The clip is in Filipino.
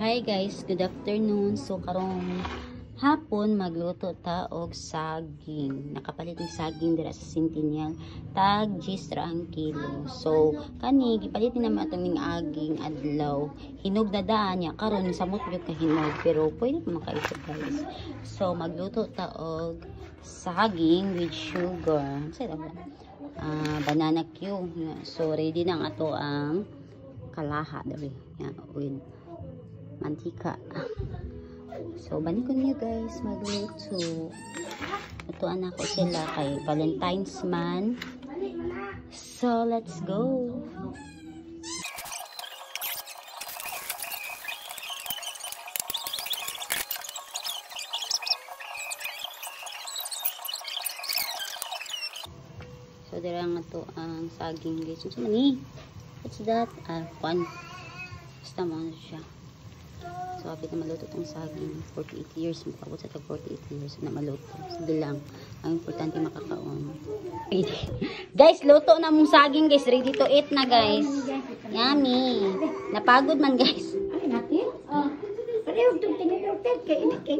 Hi guys, good afternoon. So karong hapon magluto ta og saging. Nakapalit ng saging dira sa Centennial tag 10 ang kilo. So kani gipalit na naman atong aging adlaw. Hinog na daan niya karon samot gyud ka hinog pero pwede pa makaisog guys. So magluto ta og saging with sugar. Banana cube. So ready na ang ato ang kalaha dali. With mantika. So banikon niyo guys magluto. Lutuan ako sila kay Valentine's man. So let's go. So dira nga to ang saging guys. So mani. What's that? Fun. Basta mo siya. So, kapit na maluto itong saging. 48 years. Magpabot sa 48 years na maluto. Sige lang. Ang importante makakaon. Guys, luto na mong saging guys. Ready to eat na guys. Yummy. Napagod man guys. Ay, natin? Pareho itong tinitoteg kay